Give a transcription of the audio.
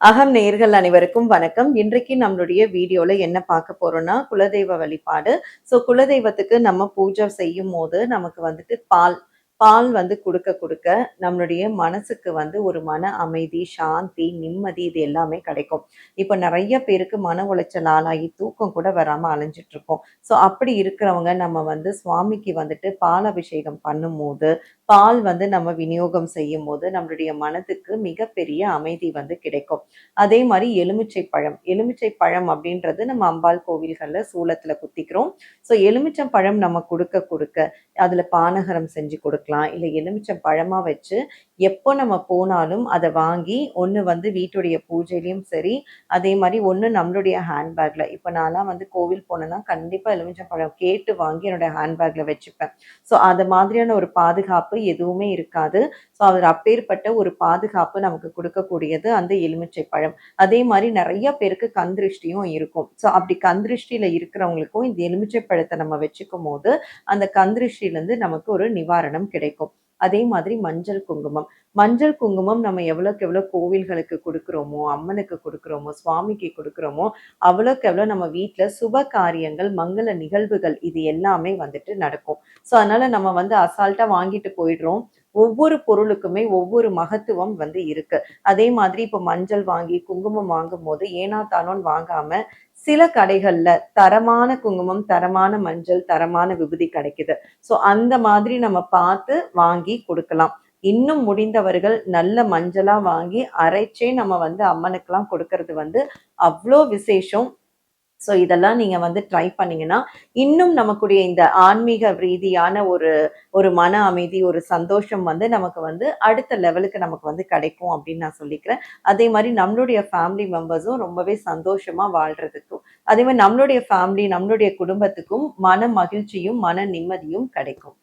அகம் நேயர்கள் அனைவருக்கும் வணக்கம். இன்றைக்கு நம்மளுடைய வீடியோல என்ன பார்க்க போறோம்னா, குலதெய்வ வழிபாடு. குலதெய்வத்துக்கு நம்ம பூஜை செய்யும்போது, நமக்கு வந்துட்டு பால் பால் வந்து குடுக்க குடுக்க, நம்மளுடைய மனசுக்கு வந்து ஒரு மன அமைதி, சாந்தி, நிம்மதி இது எல்லாமே கிடைக்கும். இப்ப நெறைய பேருக்கு மன உளைச்சல் ஆளாகி தூக்கம் கூட வராம அலைஞ்சுட்டு இருக்கோம். அப்படி இருக்கிறவங்க நம்ம வந்து சுவாமிக்கு வந்துட்டு பால் அபிஷேகம் பண்ணும்போது, பால் வந்து நம்ம விநியோகம் செய்யும்போது, நம்மளுடைய மனதுக்கு மிகப்பெரிய அமைதி வந்து கிடைக்கும். அதே மாரி எலுமிச்சை பழம். எலுமிச்சை பழம் அப்படின்றது நம்ம அம்பாள் கோவில்கள்ல சூலத்துல குத்திக்கிறோம். எலுமிச்சம் பழம் நம்ம குடுக்க குடுக்க, அதுல பானகரம் செஞ்சு குடுக்கலாம். இல்ல எலுமிச்சம் பழமா வச்சு, எப்போ நம்ம போனாலும் அத வாங்கி, ஒண்ணு வந்து வீட்டுடைய பூஜையிலயும் சரி, அதே மாரி ஒண்ணு நம்மளுடைய ஹேண்ட்பேக்ல. இப்ப நான்லாம் வந்து கோவில் போனேன்னா, கண்டிப்பா எலுமிச்சம் பழம் கேட்டு வாங்கி என்னோட ஹேண்ட்பேக்ல வச்சுப்பேன். அது மாதிரியான ஒரு பாதுகாப்பு எதுவுமே இருக்காது. அவர் அப்பேற்பட்ட ஒரு பாதுகாப்பு நமக்கு குடுக்கக்கூடியது அந்த எலுமிச்சை பழம். அதே மாரி நெறைய பேருக்கு கண் திருஷ்டியும் இருக்கும். அப்படி கண் திருஷ்டியில இருக்கிறவங்களுக்கும் இந்த எலுமிச்சை பழத்த நம்ம வச்சுக்கும்போது, அந்த கண் திருஷ்டியிலருந்து நமக்கு ஒரு நிவாரணம் கிடைக்கும். அதே மாதிரி மஞ்சள் குங்குமம். மஞ்சள் குங்குமம் நம்ம எவ்வளோக்கு எவ்வளோ கோவில்களுக்கு குடுக்குறோமோ, அம்மனுக்கு குடுக்குறோமோ, சுவாமிக்கு குடுக்குறோமோ, அவ்வளோக்கு எவ்வளோ நம்ம வீட்ல சுப காரியங்கள், மங்கள நிகழ்வுகள் இது எல்லாமே வந்துட்டு நடக்கும். அதனால நம்ம வந்து அசால்ட்டா வாங்கிட்டு போயிடுறோம். ஒவ்வொரு பொருளுக்குமே ஒவ்வொரு மகத்துவம் வந்து இருக்கு. அதே மாதிரி இப்போ மஞ்சள் வாங்கி, குங்குமம் வாங்கும்போது ஏனோ தானோன்னு வாங்காம, சில கடைகள்ல தரமான குங்குமம், தரமான மஞ்சள், தரமான விபூதி கிடைக்குது. அந்த மாதிரி நம்ம பார்த்து வாங்கி குடுக்கலாம். இன்னும் முடிந்தவர்கள் நல்ல மஞ்சளா வாங்கி அரைச்சே நம்ம வந்து அம்மனுக்கெல்லாம் கொடுக்கறது வந்து அவ்ளோ விசேஷம். இதெல்லாம் நீங்க வந்து ட்ரை பண்ணீங்கன்னா, இன்னும் நமக்குடைய இந்த ஆன்மீக ரீதியான ஒரு ஒரு மன அமைதி, ஒரு சந்தோஷம் வந்து நமக்கு வந்து அடுத்த லெவலுக்கு நமக்கு வந்து கிடைக்கும் அப்படின்னு நான் சொல்லிக்கிறேன். அதே மாரி நம்மளுடைய ஃபேமிலி மெம்பர்ஸும் ரொம்பவே சந்தோஷமா வாழ்றதுக்கும், அதே மாரி நம்மளுடைய ஃபேமிலி, நம்மளுடைய குடும்பத்துக்கும் மன மகிழ்ச்சியும், மன நிம்மதியும் கிடைக்கும்.